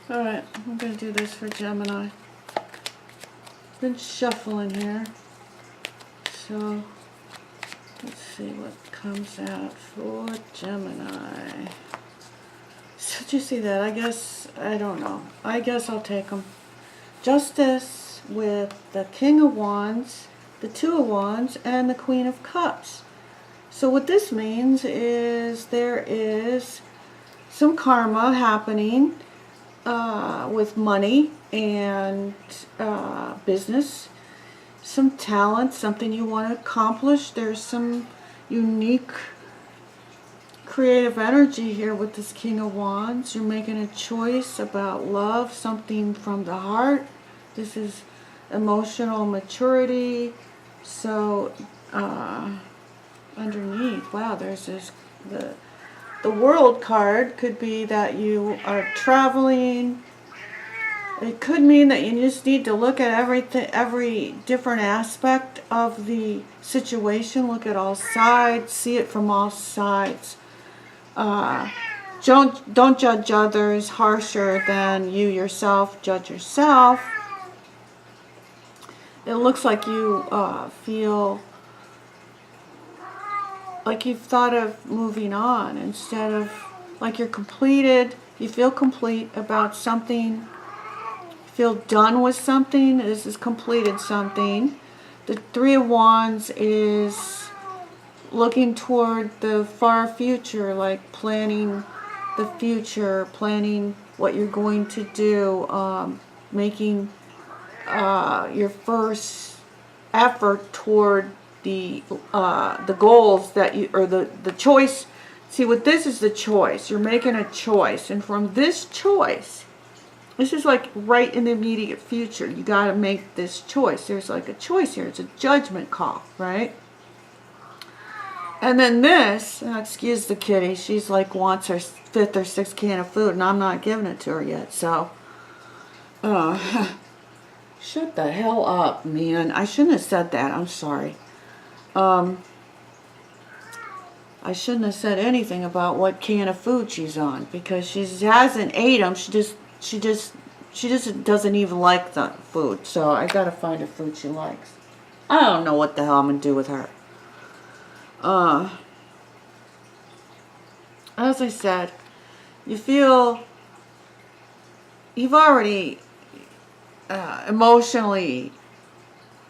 Alright, I'm going to do this for Gemini. Been shuffling here. So, let's see what comes out for Gemini. So, did you see that? I don't know. I guess I'll take them. Justice with the King of Wands, the Two of Wands, and the Queen of Cups. So what this means is there is some karma happening with money and business, some talent, something you want to accomplish. There's some unique creative energy here with this King of Wands. You're making a choice about love, something from the heart. This is emotional maturity. So underneath, wow, there's this, the World card could be that you are traveling. It could mean that you just need to look at everything, every different aspect of the situation. Look at all sides, see it from all sides. Don't judge others harsher than you yourself judge yourself. It looks like you feel like you've thought of moving on instead of like you're completed. You feel complete about something. You feel done with something. This is completed something. The Three of Wands is looking toward the far future, like planning the future, planning what you're going to do, making your first effort toward the goals that you, or the choice. See, what this is, the choice. You're making a choice, and from this choice, this is like right in the immediate future. You got to make this choice. There's like a choice here. It's a judgment call, right? And then this, excuse the kitty, she's like wants her 5th or 6th can of food, and I'm not giving it to her yet. So, shut the hell up, man. I shouldn't have said that. I'm sorry. I shouldn't have said anything about what can of food she's on, because she hasn't ate them. She just doesn't even like the food. So I gotta find a food she likes. I don't know what the hell I'm gonna do with her. As I said, you feel you've already emotionally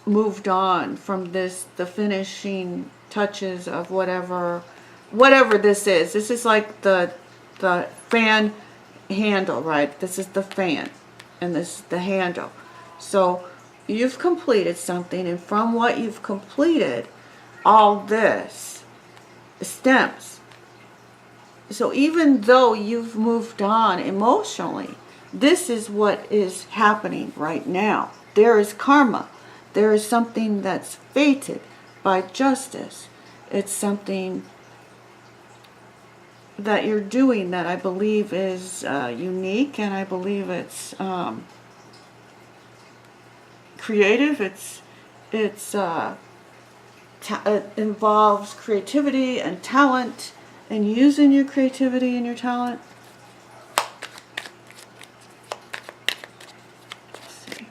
moved on from this, the finishing touches of whatever this is. This is like the fan handle, right? This is the fan, and this is the handle. So you've completed something, and from what you've completed, all this stems. So even though you've moved on emotionally, this is what is happening right now. There is karma. There is something that's fated by justice. It's something that you're doing that I believe is unique, and I believe it's creative. It involves creativity and talent, and using your creativity and your talent. Let's see.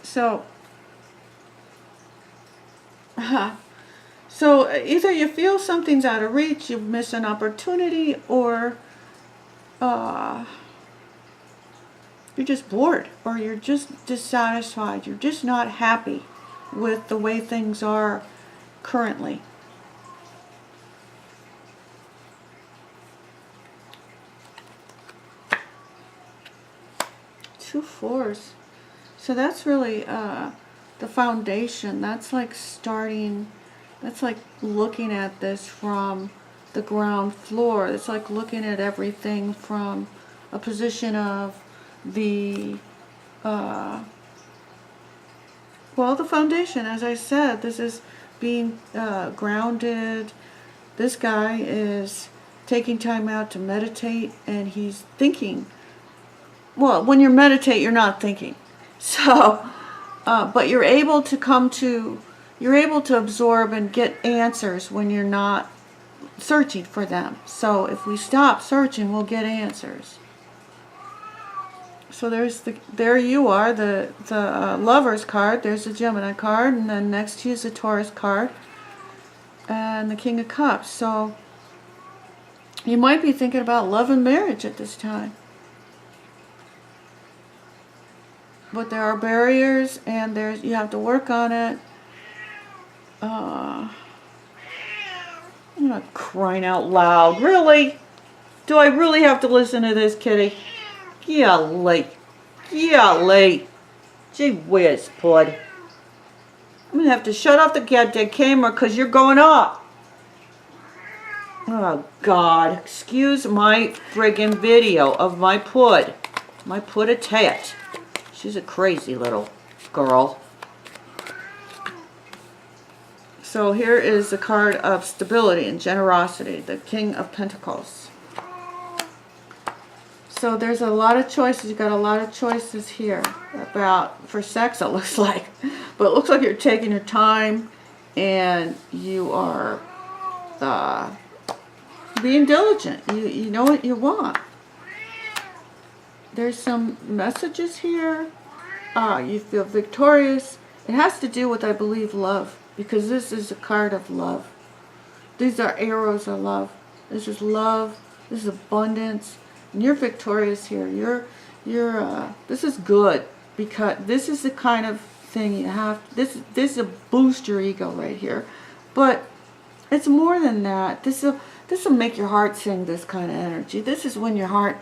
So, so either you feel something's out of reach, you miss an opportunity, or you're just bored, or you're just dissatisfied. You're just not happy with the way things are currently. Two fours. So that's really the foundation. That's like starting, that's like looking at this from the ground floor. It's like looking at everything from a position of the well, the foundation. As I said, this is being grounded. This guy is taking time out to meditate, and he's thinking. Well, when you meditate, you're not thinking. So, but you're able to absorb and get answers when you're not searching for them. So if we stop searching, we'll get answers. So there you are, the Lover's card. There's the Gemini card, and then next to you is the Taurus card, and the King of Cups. So you might be thinking about love and marriage at this time. But there are barriers, and you have to work on it. I'm not crying out loud. Really? Do I really have to listen to this, kitty? Golly. Golly. Gee whiz, bud. I'm going to have to shut off the goddamn camera because you're going off. Oh, God. Excuse my friggin' video of my pud. My pud-a-tat. She's a crazy little girl. So here is the card of stability and generosity, the King of Pentacles. So there's a lot of choices. You've got a lot of choices here for sex, it looks like. But it looks like you're taking your time and you are being diligent. You know what you want. There's some messages here. You feel victorious. It has to do with, I believe, love. Because this is a card of love. These are arrows of love. This is love. This is abundance. And you're victorious here. This is good. Because this is the kind of thing you have. This is a boost your ego right here. But it's more than that. This will make your heart sing this kind of energy. This is when your heart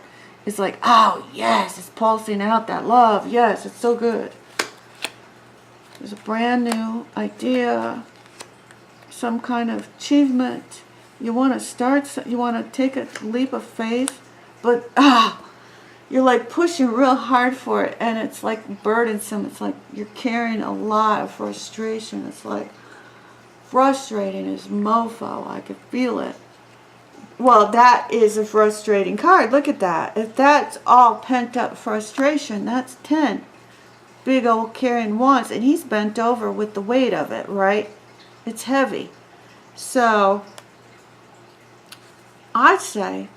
is like, oh, yes, it's pulsing out that love. Yes, it's so good. There's a brand new idea, some kind of achievement. You want to start, you want to take a leap of faith, but you're like pushing real hard for it, and it's like burdensome. It's like you're carrying a lot of frustration. It's like frustrating as mofo. I could feel it. Well, that is a frustrating card. Look at that. If that's all pent up frustration, that's 10. Big old carrying wands, and he's bent over with the weight of it, right? It's heavy. So I'd say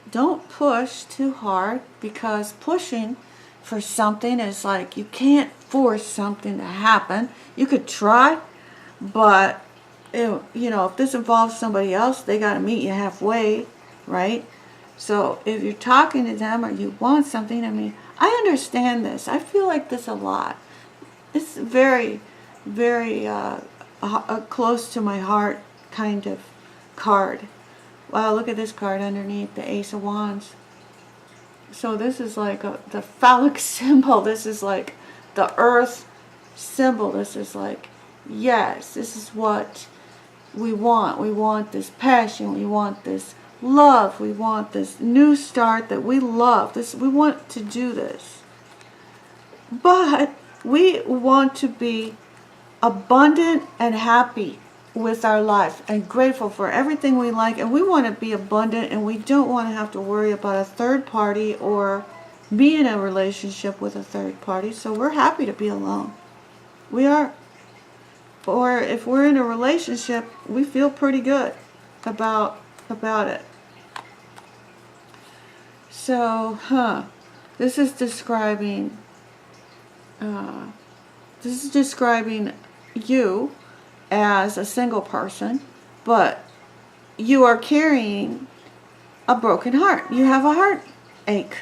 don't push too hard, because pushing for something is like you can't force something to happen. You could try, but you know, if this involves somebody else, they got to meet you halfway, right? So if you're talking to them or you want something, I mean, I understand this. I feel like this a lot. It's very, very close to my heart kind of card. Wow, look at this card underneath, the Ace of Wands. So this is like the phallic symbol. This is like the earth symbol. This is like, yes, this is what we want. We want this passion. We want this love. We want this new start that we love. We want to do this. But we want to be abundant and happy with our life and grateful for everything we like. And we want to be abundant, and we don't want to have to worry about a third party or be in a relationship with a third party. So we're happy to be alone. We are. Or if we're in a relationship, we feel pretty good about it. So, this is describing you as a single person, but you are carrying a broken heart. You have a heartache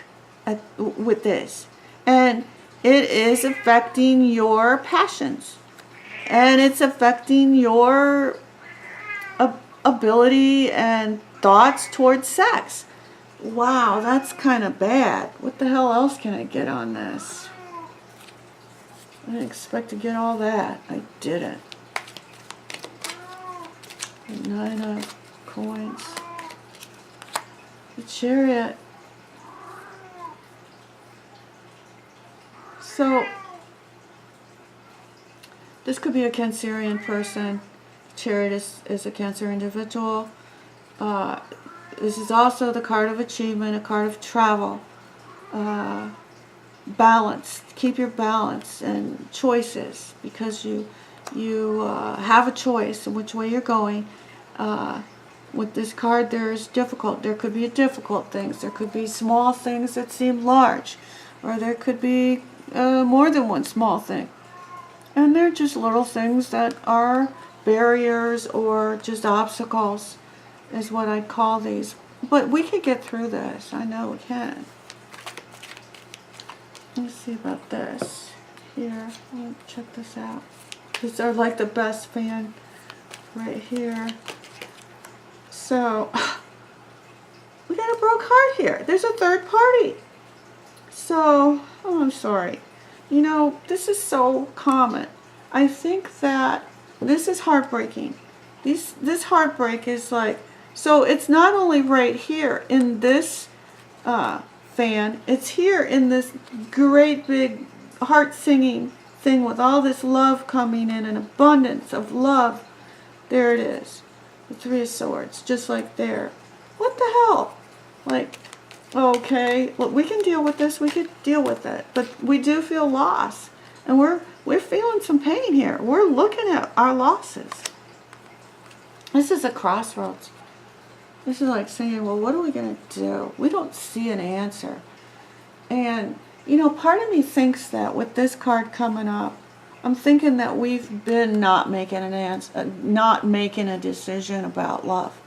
with this, and it is affecting your passions, and it's affecting your ability and thoughts towards sex. Wow, that's kind of bad. What the hell else can I get on this? I didn't expect to get all that. I didn't. 9 of coins. The Chariot. So, this could be a Cancerian person. Chariot is a Cancer individual. This is also the card of achievement, a card of travel. Balance. Keep your balance and choices, because you You have a choice in which way you're going. With this card, there's difficult. There could be difficult things. There could be small things that seem large, or there could be more than one small thing. And they're just little things that are barriers or just obstacles, is what I'd call these. But we can get through this. I know we can. Let me see about this. Here, check this out. These are like the best fan right here. So, we got a broke heart here. There's a third party. So, oh, I'm sorry. You know, this is so common. I think that this is heartbreaking. This heartbreak is like, so it's not only right here in this fan, it's here in this great big heart singing thing with all this love coming in, an abundance of love. There it is. The Three of Swords, just like there. What the hell? Like, okay, well, we can deal with this, we could deal with it, but we do feel loss. And we're feeling some pain here. We're looking at our losses. This is a crossroads. This is like saying, well, what are we going to do? We don't see an answer. And, you know, part of me thinks that with this card coming up, I'm thinking that we've been not making an answer, not making a decision about love.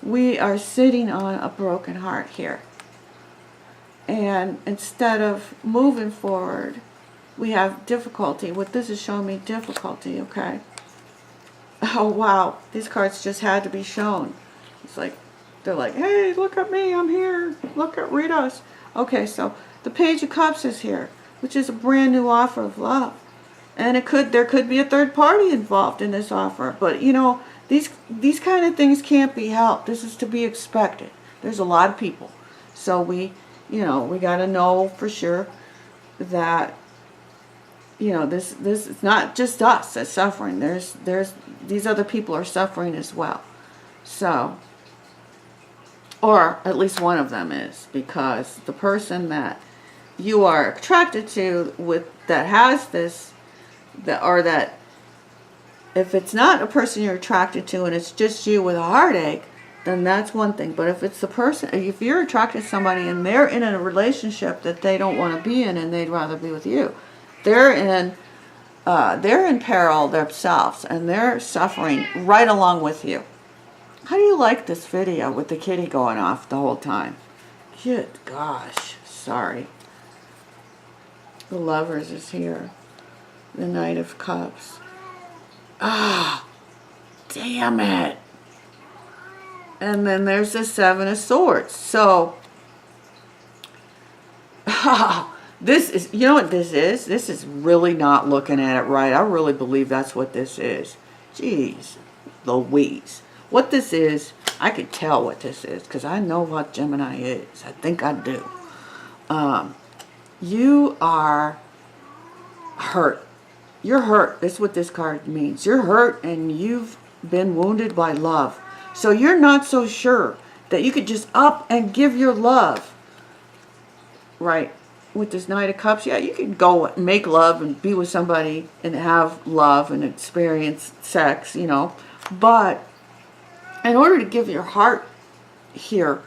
We are sitting on a broken heart here. And instead of moving forward, we have difficulty. What this is showing me, difficulty, okay? Oh, wow. These cards just had to be shown. It's like, they're like, hey, look at me, I'm here. Read us. Okay, so the Page of Cups is here, which is a brand new offer of love. And there could be a third party involved in this offer. But, you know, these kind of things can't be helped. This is to be expected. There's a lot of people. So we got to know for sure that, you know, this is not just us that's suffering. There's these other people are suffering as well. So, or at least one of them is, because the person that you are attracted to that has this, that if it's not a person you're attracted to and it's just you with a heartache, then that's one thing. But if it's the person, if you're attracted to somebody and they're in a relationship that they don't want to be in and they'd rather be with you, they're in peril themselves and they're suffering right along with you. How do you like this video with the kitty going off the whole time? Good gosh, sorry. The Lovers is here. The Knight of Cups. Ah, damn it. And then there's the Seven of Swords. So, this is, you know what this is? This is really not looking at it right. I really believe that's what this is. Jeez Louise. What this is, I could tell what this is because I know what Gemini is. I think I do. You are hurt. You're hurt. That's what this card means. You're hurt and you've been wounded by love. So you're not so sure that you could just up and give your love. Right. With this Knight of Cups, yeah, you could go and make love and be with somebody and have love and experience sex, you know. But in order to give your heart here,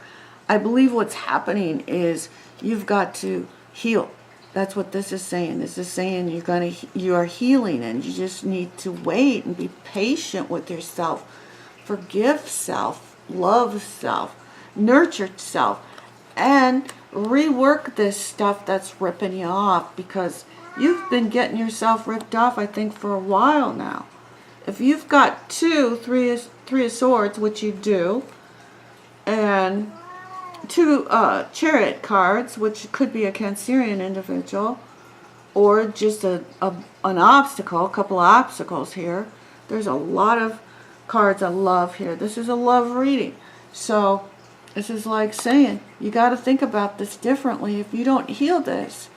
I believe what's happening is you've got to heal. That's what this is saying. This is saying you are healing and you just need to wait and be patient with yourself. Forgive self, love self, nurture self, and rework this stuff that's ripping you off, because you've been getting yourself ripped off, I think, for a while now. If you've got three of Swords, which you do, and two Chariot cards, which could be a Cancerian individual, or just an obstacle, a couple of obstacles here. There's a lot of cards of love here. This is a love reading. So this is like saying, you got to think about this differently. If you don't heal this,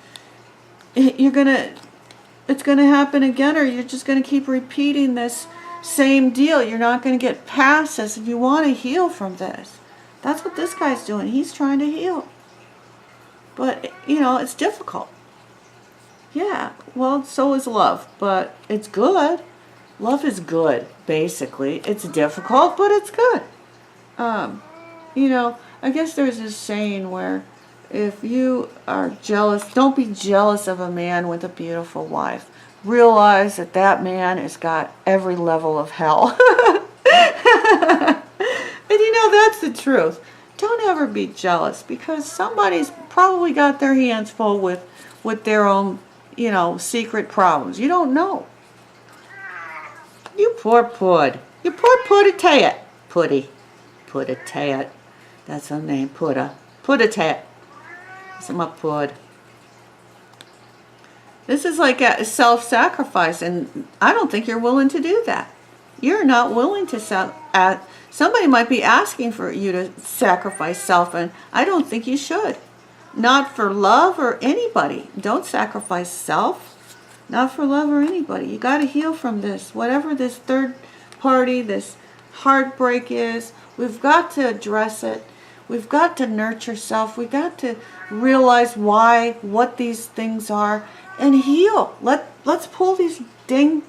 it's going to happen again, or you're just going to keep repeating this same deal. You're not going to get past this if you want to heal from this. That's what this guy's doing. He's trying to heal. But, you know, it's difficult. Yeah, well, so is love. But it's good. Love is good, basically. It's difficult, but it's good. You know, I guess there's this saying where if you are jealous, don't be jealous of a man with a beautiful wife. Realize that that man has got every level of hell. And you know, that's the truth. Don't ever be jealous, because somebody's probably got their hands full with their own, you know, secret problems. You don't know. You poor pud. You poor pud-a-tat. Putty. Pud-a-tat. That's her name. Pudda. Pud-a-tat. That's my pud. This is like a self-sacrifice, and I don't think you're willing to do that. You're not willing to somebody might be asking for you to sacrifice self, and I don't think you should. Not for love or anybody. Don't sacrifice self. Not for love or anybody. You got to heal from this. Whatever this third party, this heartbreak is, we've got to address it. We've got to nurture self. We've got to realize what these things are, and heal. Let's pull these dang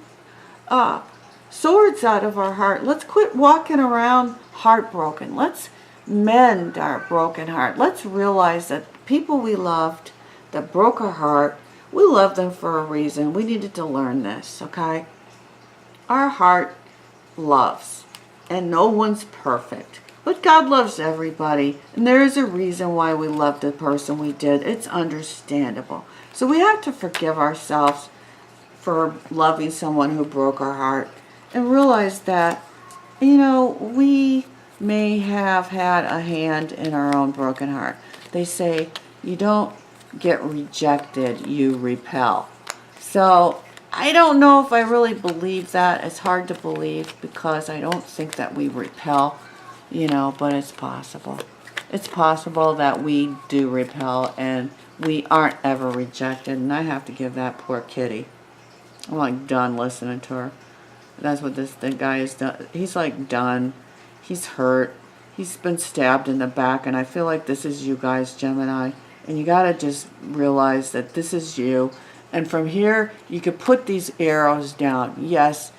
swords out of our heart. Let's quit walking around heartbroken. Let's mend our broken heart. Let's realize that people we loved that broke our heart, we love them for a reason. We needed to learn this, okay? Our heart loves, and no one's perfect. But God loves everybody, and there is a reason why we loved the person we did. It's understandable. So we have to forgive ourselves for loving someone who broke our heart, and realize that, you know, we may have had a hand in our own broken heart. They say you don't get rejected, you repel. So I don't know if I really believe that. It's hard to believe, because I don't think that we repel, you know, but it's possible. It's possible that we do repel and we aren't ever rejected, and I have to give that poor kitty. I'm like done listening to her. That's what the guy is done. He's like done. He's hurt. He's been stabbed in the back, and I feel like this is you guys, Gemini. And you got to just realize that this is you. And from here, you could put these arrows down. Yes,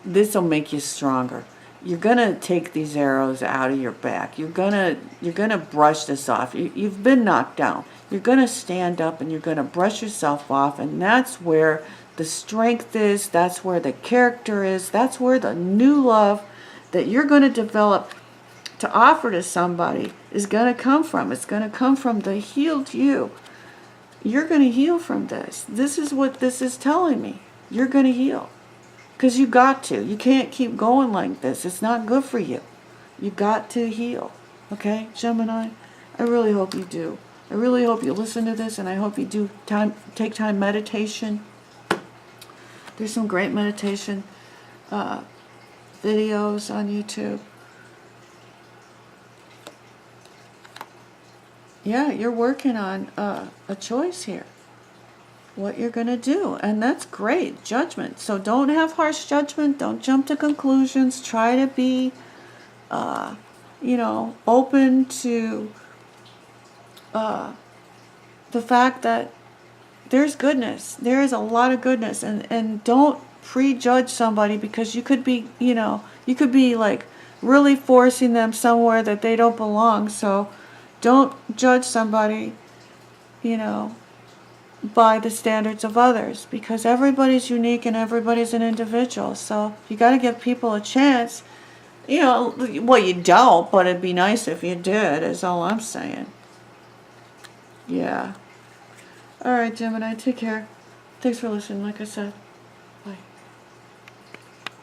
this will make you stronger. You're going to take these arrows out of your back. You're going to brush this off. You've been knocked down. You're going to stand up, and you're going to brush yourself off. And that's where the strength is. That's where the character is. That's where the new love that you're going to develop to offer to somebody is going to come from. It's going to come from the healed you. You're going to heal from this. This is what this is telling me. You're going to heal. Because you got to. You can't keep going like this. It's not good for you. You got to heal. Okay, Gemini? I really hope you do. I really hope you listen to this, and I hope you do take time meditation. There's some great meditation videos on YouTube. Yeah, you're working on a choice here. What you're going to do. And that's great. Judgment. So don't have harsh judgment. Don't jump to conclusions. Try to be, you know, open to the fact that there's goodness. There is a lot of goodness. And don't prejudge somebody, because you could be, you know, you could be like really forcing them somewhere that they don't belong. So don't judge somebody, you know, by the standards of others, because everybody's unique and everybody's an individual. So you got to give people a chance. You know, well, you don't, but it'd be nice if you did, is all I'm saying. Yeah. All right, Gemini, take care. Thanks for listening, like I said.